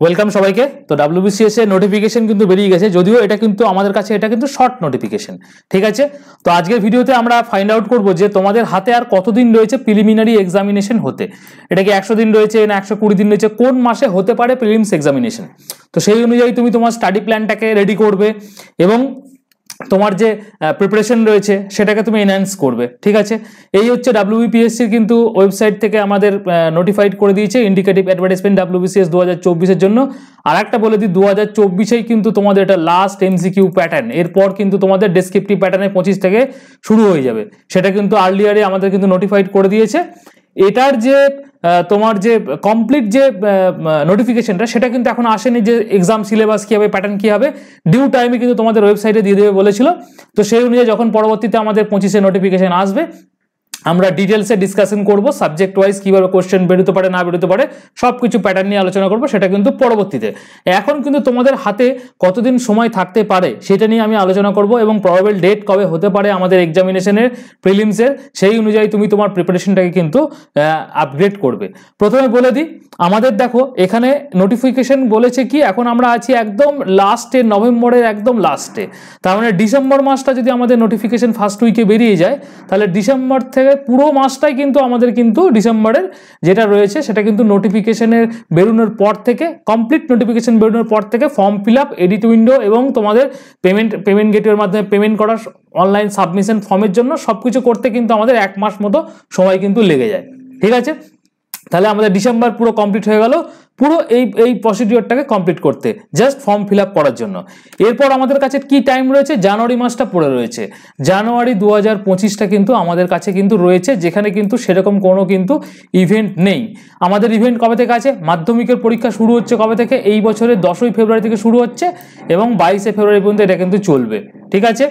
Welcome সবাইকে। তো WBCS এর নোটিফিকেশন কিন্তু বেরিয়ে গেছে, যদিও এটা কিন্তু আমাদের কাছে এটা কিন্তু শর্ট নোটিফিকেশন, ঠিক আছে। তো আজকের ভিডিওতে আমরা ফাইন্ড আউট করব যে তোমাদের হাতে আর কতদিন রয়েছে প্রিলিমিনারি এক্সামিনেশন হতে। এটা কি 100 দিন রয়েছে না 120 দিন রয়েছে, কোন মাসে হতে পারে প্রিলিমস এক্সামিনেশন। তো সেই অনুযায়ী তুমি তোমার স্টাডি প্ল্যানটাকে রেডি করবে এবং তোমার যে প্রিপারেশন রয়েছে সেটাকে তুমি এনহ্যান্স করবে, ঠিক আছে। এই হচ্ছে ডাব্লিউবিপিএসসির কিন্তু ওয়েবসাইট থেকে আমাদের নোটিফাইড করে দিয়েছে ইন্ডিকেটিভ অ্যাডভার্টাইজমেন্ট ডাব্লিউবিসিএস 2024-এর জন্য। আর একটা বলে দিই, 2024-এই কিন্তু তোমাদের এটা লাস্ট এমসিকিউ প্যাটার্ন, এরপর কিন্তু তোমাদের ডেসক্রিপটিভ প্যাটার্নে 25 থেকে শুরু হয়ে যাবে। সেটা কিন্তু আর্লিয়ারে আমাদের কিন্তু নোটিফাইড করে দিয়েছে। এটার যে তোমার যে কমপ্লিট যে নোটিফিকেশনটা সেটা কিন্তু এখন আসেনি, যে এক্সাম সিলেবাস কী হবে, প্যাটার্ন কী হবে, ডিউ টাইমে কিন্তু তোমাদের ওয়েবসাইটে দিয়ে দেবে বলেছিল। তো সেই অনুযায়ী যখন পরবর্তীতে আমাদের 25-এ নোটিফিকেশন আসবে আমরা ডিটেলসে ডিসকাশন করব, সাবজেক্ট ওয়াইজ কীভাবে কোশ্চেন বেরোতে পারে না বেরোতে পারে সব কিছু প্যাটার্ন নিয়ে আলোচনা করব, সেটা কিন্তু পরবর্তীতে। এখন কিন্তু তোমাদের হাতে কতদিন সময় থাকতে পারে সেটা নিয়ে আমি আলোচনা করব এবং প্রবাবল ডেট কবে হতে পারে আমাদের এক্সামিনেশনের প্রিলিমসের, সেই অনুযায়ী তুমি তোমার প্রিপারেশনটাকে কিন্তু আপগ্রেড করবে। প্রথমে বলে দিই, আমাদের দেখো এখানে নোটিফিকেশন বলেছে কি, এখন আমরা আছি একদম লাস্টে, নভেম্বরের একদম লাস্টে। তার মানে ডিসেম্বর মাসটা যদি আমাদের নোটিফিকেশন ফার্স্ট উইকে বেরিয়ে যায়, তাহলে ডিসেম্বর থেকে পুরো মাসটাই কিন্তু আমাদের কিন্তু ডিসেম্বরের যেটা রয়েছে সেটা কিন্তু নোটিফিকেশনের বেরোনোর পর থেকে, কমপ্লিট নোটিফিকেশন বেরোনোর পর থেকে form fill up, edit window এবং তোমাদের পেমেন্ট গেটওয়ের মাধ্যমে পেমেন্ট করার অনলাইন সাবমিশন ফর্মের জন্য সবকিছু করতে কিন্তু আমাদের 1 মাস মতো সময় কিন্তু লেগে যায়, ঠিক আছে। তাহলে আমাদের ডিসেম্বর পুরো কমপ্লিট হয়ে গেল, পুরো এই প্রসিডিওরটাকে কমপ্লিট করতে, জাস্ট ফর্ম ফিল আপ করার জন্য। এরপর আমাদের কাছে কি টাইম রয়েছে, জানুয়ারি মাসটা পড়ে রয়েছে। জানুয়ারি 2025টা কিন্তু আমাদের কাছে কিন্তু রয়েছে, যেখানে কিন্তু সেরকম কোনো কিন্তু ইভেন্ট নেই। আমাদের ইভেন্ট কবে থেকে আছে, মাধ্যমিকের পরীক্ষা শুরু হচ্ছে কবে থেকে, এই বছরের 10ই ফেব্রুয়ারি থেকে শুরু হচ্ছে এবং 22শে ফেব্রুয়ারি পর্যন্ত এটা কিন্তু চলবে, ঠিক আছে।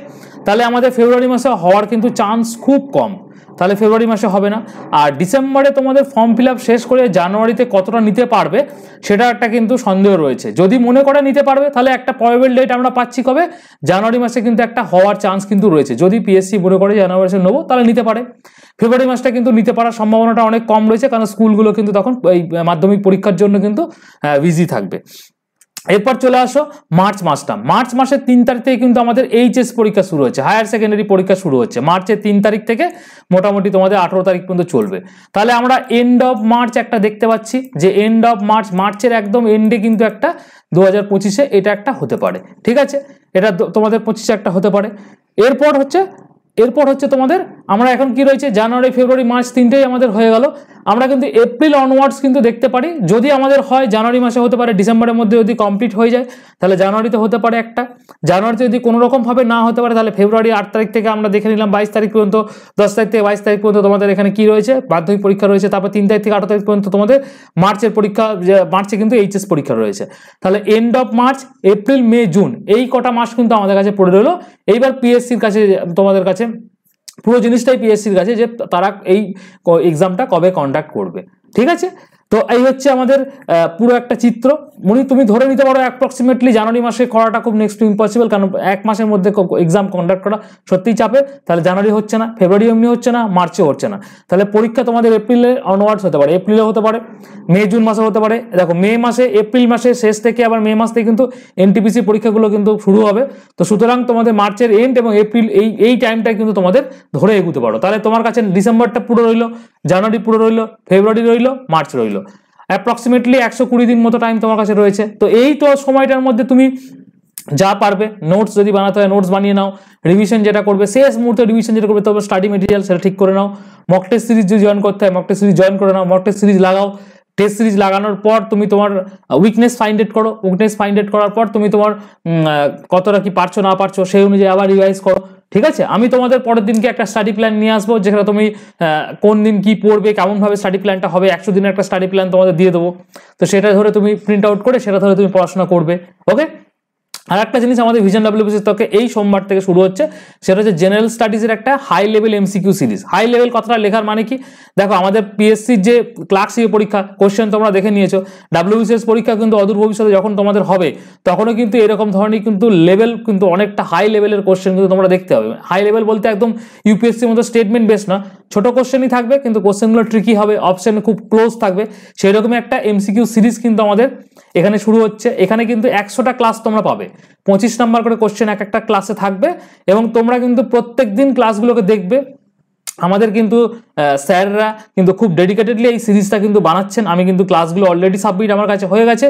তাহলে আমাদের ফেব্রুয়ারি মাসে হওয়ার কিন্তু চান্স খুব কম, তাহলে ফেব্রুয়ারি মাসে হবে না। আর ডিসেম্বরে তোমাদের ফর্ম ফিল আপ শেষ করে জানুয়ারিতে কতটা নিতে পারবে সেটা একটা কিন্তু সন্দেহ রয়েছে। যদি মনে করে নিতে পারবে তাহলে একটা প্রবাবল ডেট আমরা পাচ্ছি কবে, জানুয়ারি মাসে কিন্তু একটা হওয়ার চান্স কিন্তু রয়েছে। যদি পিএসসি মনে করে জানুয়ারি মাসে নেবো তাহলে নিতে পারে। ফেব্রুয়ারি মাসটা কিন্তু নিতে পারার সম্ভাবনাটা অনেক কম রয়েছে, কারণ স্কুলগুলো কিন্তু তখন এই মাধ্যমিক পরীক্ষার জন্য কিন্তু বিজি থাকবে। এরপর চলে আসো মার্চ মাসটা। মার্চ মাসের 3 তারিখ থেকে কিন্তু আমাদের এইচএস পরীক্ষা শুরু হচ্ছে, হায়ার সেকেন্ডারি পরীক্ষা শুরু হচ্ছে মার্চের 3 তারিখ থেকে, মোটামুটি তোমাদের 18 তারিখ পর্যন্ত চলবে। তাহলে আমরা এন্ড অফ মার্চ একটা দেখতে পাচ্ছি, যে এন্ড অফ মার্চের একদম এন্ডে কিন্তু একটা 2025-এ এটা একটা হতে পারে, ঠিক আছে। এটা তোমাদের 25-এ একটা হতে পারে। এরপর হচ্ছে তোমাদের, আমরা এখন কি রয়েছে, জানুয়ারি ফেব্রুয়ারি মার্চ 3টেই আমাদের হয়ে গেল। আমরা কিন্তু এপ্রিল অনওয়ার্ডস কিন্তু দেখতে পারি, যদি আমাদের হয় জানুয়ারি মাসে হতে পারে, ডিসেম্বরের মধ্যে যদি কমপ্লিট হয়ে যায় তাহলে জানুয়ারিতে হতে পারে একটা। জানুয়ারিতে যদি কোনো রকমভাবে না হতে পারে তাহলে ফেব্রুয়ারি 8 তারিখ থেকে আমরা দেখে নিলাম 22 তারিখ পর্যন্ত, 10 তারিখ থেকে 22 তারিখ পর্যন্ত তোমাদের এখানে কি রয়েছে, মাধ্যমিক পরীক্ষা রয়েছে। তারপর 3 তারিখ থেকে 8 তারিখ পর্যন্ত তোমাদের মার্চের পরীক্ষা, মার্চে কিন্তু এইচএস পরীক্ষা রয়েছে। তাহলে end of March, April, May, June, এই কটা মাস কিন্তু আমাদের কাছে পড়ে রইলো। এইবার পিএসসির কাছে, তোমাদের কাছে পুরো জিনিসটাই পিএসসির কাছে, যে তারা এই এক্সামটা কবে কন্ডাক্ট করবে, ঠিক আছে। তো এই হচ্ছে আমাদের পুরো একটা চিত্র। তুমি ধরে নিতে পারো অ্যাপ্রক্সিমেটলি জানুয়ারি মাসে করাটা খুব নেক্সট টু ইম্পসিবল, কারণ 1 মাসের মধ্যে এক্সাম কন্ডাক্ট করা সত্যিই চাপের। তাহলে জানুয়ারি হচ্ছে না, ফেব্রুয়ারি এমনি হচ্ছে না, মার্চেও হচ্ছে না। তাহলে পরীক্ষা তোমাদের এপ্রিলে অনওয়ার্ডস হতে পারে, এপ্রিলে হতে পারে, মে জুন মাসে হতে পারে। দেখো মে মাসে, এপ্রিল মাসের শেষ থেকে আবার মে মাস থেকে কিন্তু এনটিপিসি পরীক্ষাগুলো কিন্তু শুরু হবে। তো সুতরাং তোমাদের মার্চের এন্ড এবং এপ্রিল, এই টাইমটা কিন্তু তোমাদের ধরে এগুতে পারো। তাহলে তোমার কাছে ডিসেম্বরটা পুরো রইলো, জানুয়ারি পুরো রইলো, ফেব্রুয়ারি রইলো, মার্চ রইলো। অ্যাপ্রক্সিমেটলি 120 দিন মতো টাইম তোমার কাছে রয়েছে। তো এই তো সময়টার মধ্যে তুমি যা পারবে, নোটস যদি বানাতে হয় নোটস বানিয়ে নাও, রিভিশন যেটা করবে শেষ মুহূর্তে রিভিশন যেটা করবে, তবে স্টাডি মেটেরিয়াল সেটা ঠিক করে নাও, মক টেস্ট সিরিজ যদি জয়েন করতে হয় মক টেস্ট সিরিজ জয়েন করে নাও, মক টেস্ট সিরিজ লাগাও। টেস্ট সিরিজ লাগানোর পর তুমি তোমার উইকনেস ফাইন্ড আউট করার পর তুমি তোমার কতটা কি পারছো না পারছো সেই অনুযায়ী আবার রিভাইজ করো, ঠিক আছে। আমি তোমাদের পরের দিনকে একটা স্টাডি প্ল্যান নিয়ে আসবো, যেখানে তুমি কোন দিন কি পড়বে, কেমনভাবে স্টাডি প্ল্যানটা হবে, 100 দিনের একটা স্টাডি প্ল্যান তোমাদের দিয়ে দেবো। তো সেটা ধরে তুমি প্রিন্ট আউট করে সেটা ধরে তুমি পড়াশোনা করবে, ওকে। আর একটা জিনিস আমাদের ভিশন ডাব্লিউবিসিএস থেকে এই সোমবার থেকে শুরু হচ্ছে, সেটা হচ্ছে জেনারেল স্টাডিজের একটা high level MCQ series. High level কথাটা লেখার মানে কি, দেখো আমাদের পিএসসির যে ক্লার্কশিপ পরীক্ষা কোশ্চেন তোমরা দেখে নিয়েছো, ডাব্লিউবিসিএস পরীক্ষা কিন্তু অদূর ভবিষ্যতে যখন তোমাদের হবে তখনও কিন্তু এরকম ধরনের কিন্তু লেভেল, কিন্তু অনেকটা হাই লেভেলের কোশ্চেন কিন্তু তোমরা দেখতে হবে। হাই লেভেল বলতে একদম ইউপিএসসির মতো স্টেটমেন্ট বেস না, ছোট কোশ্চেনই থাকবে, কিন্তু কোশ্চেনগুলো ট্রিকি হবে, অপশন খুব ক্লোজ থাকবে। সেই রকমই একটা এমসিকিউ সিরিজ কিন্তু আমাদের এখানে শুরু হচ্ছে। এখানে কিন্তু 100টা ক্লাস তোমরা পাবে, 25 নাম্বার করে কোশ্চেন এক একটা ক্লাসে থাকবে, এবং তোমরা কিন্তু প্রত্যেক দিন ক্লাসগুলোকে দেখবে। আমাদের কিন্তু স্যাররা কিন্তু খুব ডেডিকেটেডলি এই সিরিজটা কিন্তু বানাচ্ছেন। আমি কিন্তু ক্লাসগুলো অলরেডি সাবমিট আমার কাছে হয়ে গেছে।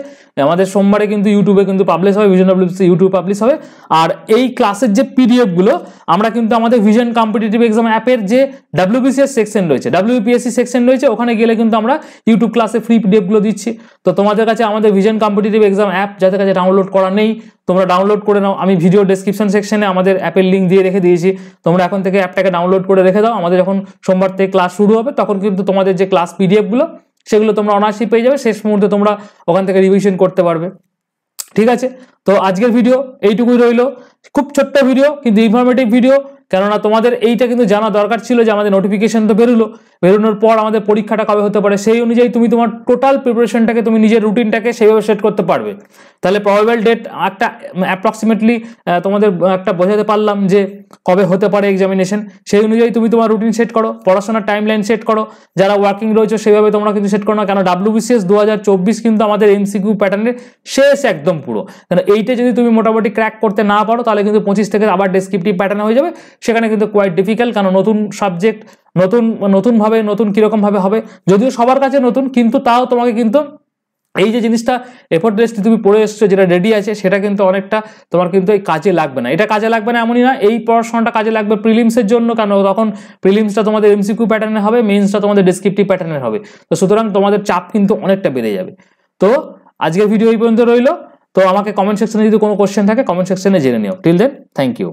আমাদের সোমবারে কিন্তু ইউটিউবে কিন্তু পাবলিশ হবে, ভিশন ডব্লিউবিসিএস ইউটিউব পাবলিশ হবে। আর এই ক্লাসের যে পিডিএফগুলো আমরা কিন্তু আমাদের ভিশন কম্পিটিটিভ এক্সাম অ্যাপের যে ডব্লিউবিসিএস সেকশন রয়েছে, ডব্লিউপিএসসি সেকশন রয়েছে, ওখানে গেলে কিন্তু আমরা ইউটিউব ক্লাসে ফ্রি পিডিএফগুলো দিচ্ছি। তো তোমাদের কাছে আমাদের ভিশন কম্পিটিটিভ এক্সাম অ্যাপ যাদের কাছে ডাউনলোড করা নেই, তোমরা ডাউনলোড করে নাও। আমি ভিডিও ডেসক্রিপশন সেকশনে আমাদের অ্যাপের লিঙ্ক দিয়ে রেখে দিয়েছি, তোমরা এখন থেকে অ্যাপটাকে ডাউনলোড করে রেখে দাও। আমাদের যখন সোমবার থেকে ক্লাস শুরু হবে তখন কিন্তু তোমাদের যে ক্লাস পিডিএফগুলো সেগুলো তোমরা অনায়াসেই পেয়ে যাবে, শেষ মুহূর্তে তোমরা ওখান থেকে রিভিশন করতে পারবে। ঠিক আছে, তো আজকের ভিডিও এইটুকুই রইলো, খুব ছোট্ট ভিডিও কিন্তু ইনফরমেটিভ ভিডিও। কেননা তোমাদের এইটা কিন্তু জানা দরকার ছিল যে আমাদের নোটিফিকেশন তো বেরোনোর পর আমাদের পরীক্ষাটা কবে হতে পারে, সেই অনুযায়ী তুমি তোমার টোটাল প্রিপারেশনটাকে, তুমি নিজের রুটিনটাকে সেইভাবে সেট করতে পারবে। তাহলে প্রবাবল ডেট একটা অ্যাপ্রক্সিমেটলি তোমাদের একটা বোঝাতে পারলাম যে কবে হতে পারে এক্সামিনেশন। সেই অনুযায়ী তুমি তোমার রুটিন সেট করো, পড়াশোনার টাইম লাইন সেট করো, যারা ওয়ার্কিং রয়েছে সেভাবে তোমরা কিন্তু সেট করো না। কেন ডাব্লিউবিসিএস 2024 কিন্তু আমাদের এমসিকিউ প্যাটার্নের শেষ একদম পুরো। কারণ এইটা যদি তুমি মোটামুটি ক্র্যাক করতে না পারো তাহলে কিন্তু 25 থেকে আবার ডেসক্রিপটিভ প্যাটার্ন হয়ে যাবে, সেখানে কিন্তু কোয়াইট ডিফিকাল্ট। কারণ নতুন সাবজেক্ট, নতুনভাবে নতুন কীরকমভাবে হবে, যদিও সবার কাছে নতুন, কিন্তু তাও তোমাকে কিন্তু এই যে জিনিসটা এফোর্টলেসলি তুমি পড়ে এসছো, যেটা রেডি আছে, সেটা কিন্তু অনেকটা তোমার কিন্তু এই কাজে লাগবে না। এটা কাজে লাগবে না এমনই না, এই পড়াশোনাটা কাজে লাগবে প্রিলিমসের জন্য। কেন তখন প্রিলিমসটা তোমাদের এমসিকিউ প্যাটার্নে হবে, মেইনসটা তোমাদের ডেসক্রিপটিভ প্যাটার্নের হবে। তো সুতরাং তোমাদের চাপ কিন্তু অনেকটা বেড়ে যাবে। তো আজকের ভিডিও এই পর্যন্ত রইলো। তো আমাকে কমেন্ট সেকশনে যদি কোনো কোশ্চেন থাকে কমেন্ট সেকশনে জেনে নিও। Till then, thank you.